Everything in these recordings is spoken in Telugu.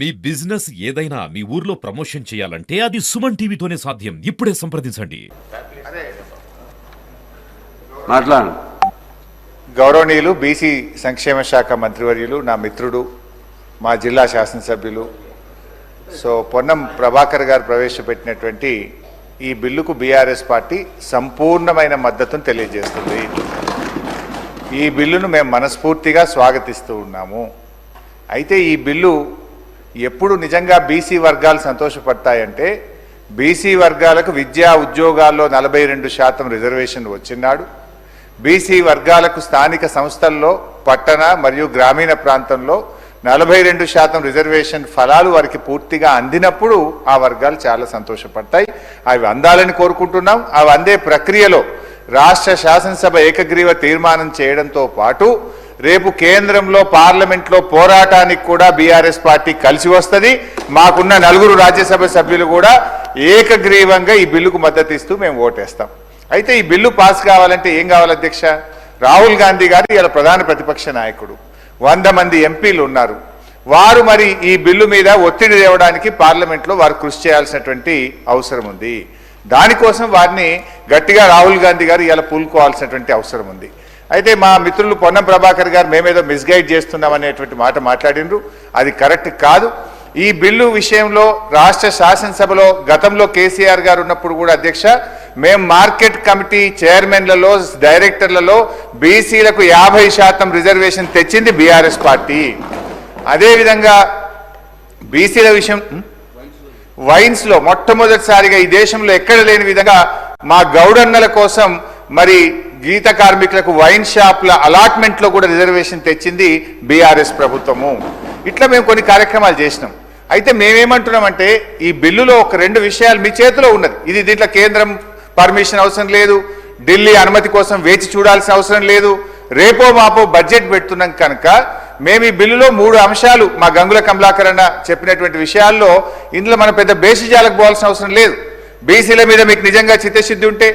మీ బిజినెస్ ఏదైనా మీ ఊర్లో ప్రమోషన్ చేయాలంటే అది సుమన్ టీవీతోనే సాధ్యం. ఇప్పుడే సంప్రదించండి. మాట్లాడు. గౌరవనీయులు బీసీ సంక్షేమ శాఖ మంత్రివర్యులు, నా మిత్రుడు, మా జిల్లా శాసనసభ్యులు పొన్నం ప్రభాకర్ గారు ప్రవేశపెట్టినటువంటి ఈ బిల్లుకు బీఆర్ఎస్ పార్టీ సంపూర్ణమైన మద్దతును తెలియజేస్తుంది. ఈ బిల్లును మేము మనస్ఫూర్తిగా స్వాగతిస్తూ ఉన్నాము. అయితే ఈ బిల్లు ఎప్పుడు నిజంగా బీసీ వర్గాలు సంతోషపడతాయంటే, బీసీ వర్గాలకు విద్యా ఉద్యోగాల్లో 42% రిజర్వేషన్ వచ్చినాడు, బీసీ వర్గాలకు స్థానిక సంస్థల్లో పట్టణ మరియు గ్రామీణ ప్రాంతంలో 42% రిజర్వేషన్ ఫలాలు వారికి పూర్తిగా అందినప్పుడు ఆ వర్గాలు చాలా సంతోషపడతాయి. అవి అందాలని కోరుకుంటున్నాం. అవి అందే ప్రక్రియలో రాష్ట్ర శాసనసభ ఏకగ్రీవ తీర్మానం చేయడంతో పాటు రేపు కేంద్రంలో పార్లమెంట్లో పోరాటానికి కూడా బీఆర్ఎస్ పార్టీ కలిసి వస్తుంది. మాకున్న 4 రాజ్యసభ సభ్యులు కూడా ఏకగ్రీవంగా ఈ బిల్లుకు మద్దతు ఇస్తూ మేము ఓటేస్తాం. అయితే ఈ బిల్లు పాస్ కావాలంటే ఏం కావాలి అధ్యక్ష? రాహుల్ గాంధీ గారు ఇలా ప్రధాన ప్రతిపక్ష నాయకుడు, 100 మంది ఎంపీలు ఉన్నారు. వారు మరి ఈ బిల్లు మీద ఒత్తిడి తేవడానికి పార్లమెంట్లో వారు కృషి చేయాల్సినటువంటి అవసరం ఉంది. దానికోసం వారిని గట్టిగా రాహుల్ గాంధీ గారు ఇలా పూనుకోవాల్సినటువంటి అవసరం ఉంది. అయితే మా మిత్రులు పొన్నం ప్రభాకర్ గారు మేమేదో మిస్గైడ్ చేస్తున్నాం అనేటువంటి మాట మాట్లాడినరు. అది కరెక్ట్ కాదు. ఈ బిల్లు విషయంలో రాష్ట్ర శాసనసభలో గతంలో కేసీఆర్ గారు ఉన్నప్పుడు కూడా అధ్యక్ష, మేము మార్కెట్ కమిటీ చైర్మన్లలో, డైరెక్టర్లలో బీసీలకు 50% రిజర్వేషన్ తెచ్చింది బీఆర్ఎస్ పార్టీ. అదేవిధంగా బీసీల విషయం వైన్స్లో మొట్టమొదటిసారిగా ఈ దేశంలో ఎక్కడ లేని విధంగా మా గౌడన్నల కోసం మరి గీత కార్మికులకు వైన్ షాప్ల అలాట్మెంట్లో కూడా రిజర్వేషన్ తెచ్చింది బీఆర్ఎస్ ప్రభుత్వము. ఇట్లా మేము కొన్ని కార్యక్రమాలు చేసినాం. అయితే మేమేమంటున్నామంటే, ఈ బిల్లులో ఒక 2 విషయాలు మీ చేతిలో ఉన్నది. ఇది దీంట్లో కేంద్రం పర్మిషన్ అవసరం లేదు, ఢిల్లీ అనుమతి కోసం వేచి చూడాల్సిన అవసరం లేదు. రేపో మాపో బడ్జెట్ పెడుతున్నాం కనుక మేము ఈ బిల్లులో 3 అంశాలు మా గంగుల కమలాకర్ అన్న చెప్పినటువంటి విషయాల్లో ఇందులో మనం పెద్ద బేసిజాలకు పోవాల్సిన అవసరం లేదు. బీసీల మీద మీకు నిజంగా చిత్తశుద్ధి ఉంటే,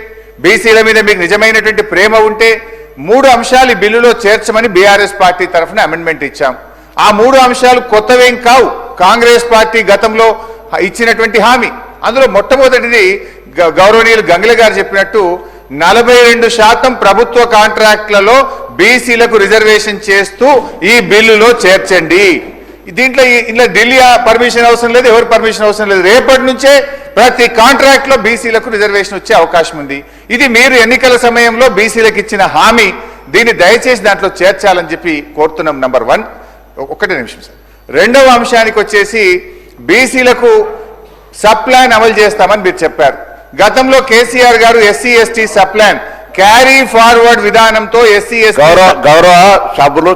బీసీల మీద మీకు నిజమైనటువంటి ప్రేమ ఉంటే 3 అంశాలు ఈ బిల్లులో చేర్చమని బీఆర్ఎస్ పార్టీ తరఫున అమెండ్మెంట్ ఇచ్చాం. ఆ 3 అంశాలు కొత్తవేం కావు, కాంగ్రెస్ పార్టీ గతంలో ఇచ్చినటువంటి హామీ. అందులో మొట్టమొదటిది గౌరవనీయులు గంగుల గారు చెప్పినట్టు 42% ప్రభుత్వ కాంట్రాక్ట్లలో బీసీలకు రిజర్వేషన్ చేస్తూ ఈ బిల్లులో చేర్చండి. దీంట్లో ఇంట్లో ఢిల్లీ పర్మిషన్ అవసరం లేదు, ఎవరి పర్మిషన్ అవసరం లేదు. రేపటి నుంచే ప్రతి కాంట్రాక్ట్ లో బీసీలకు రిజర్వేషన్ వచ్చే అవకాశం ఉంది. ఇది మీరు ఎన్నికల సమయంలో బీసీలకు ఇచ్చిన హామీ. దీన్ని దయచేసి దాంట్లో చేర్చాలని చెప్పి కోరుతున్నాం. నంబర్ 1. ఒకటే నిమిషం సార్. రెండవ అంశానికి వచ్చేసి బీసీలకు సప్లాన్ అమలు చేస్తామని మీరు చెప్పారు. గతంలో కేసీఆర్ గారు SC ST subplan carry forward విధానంతో ఎస్సీ ఎస్టీ గౌరవ సభలో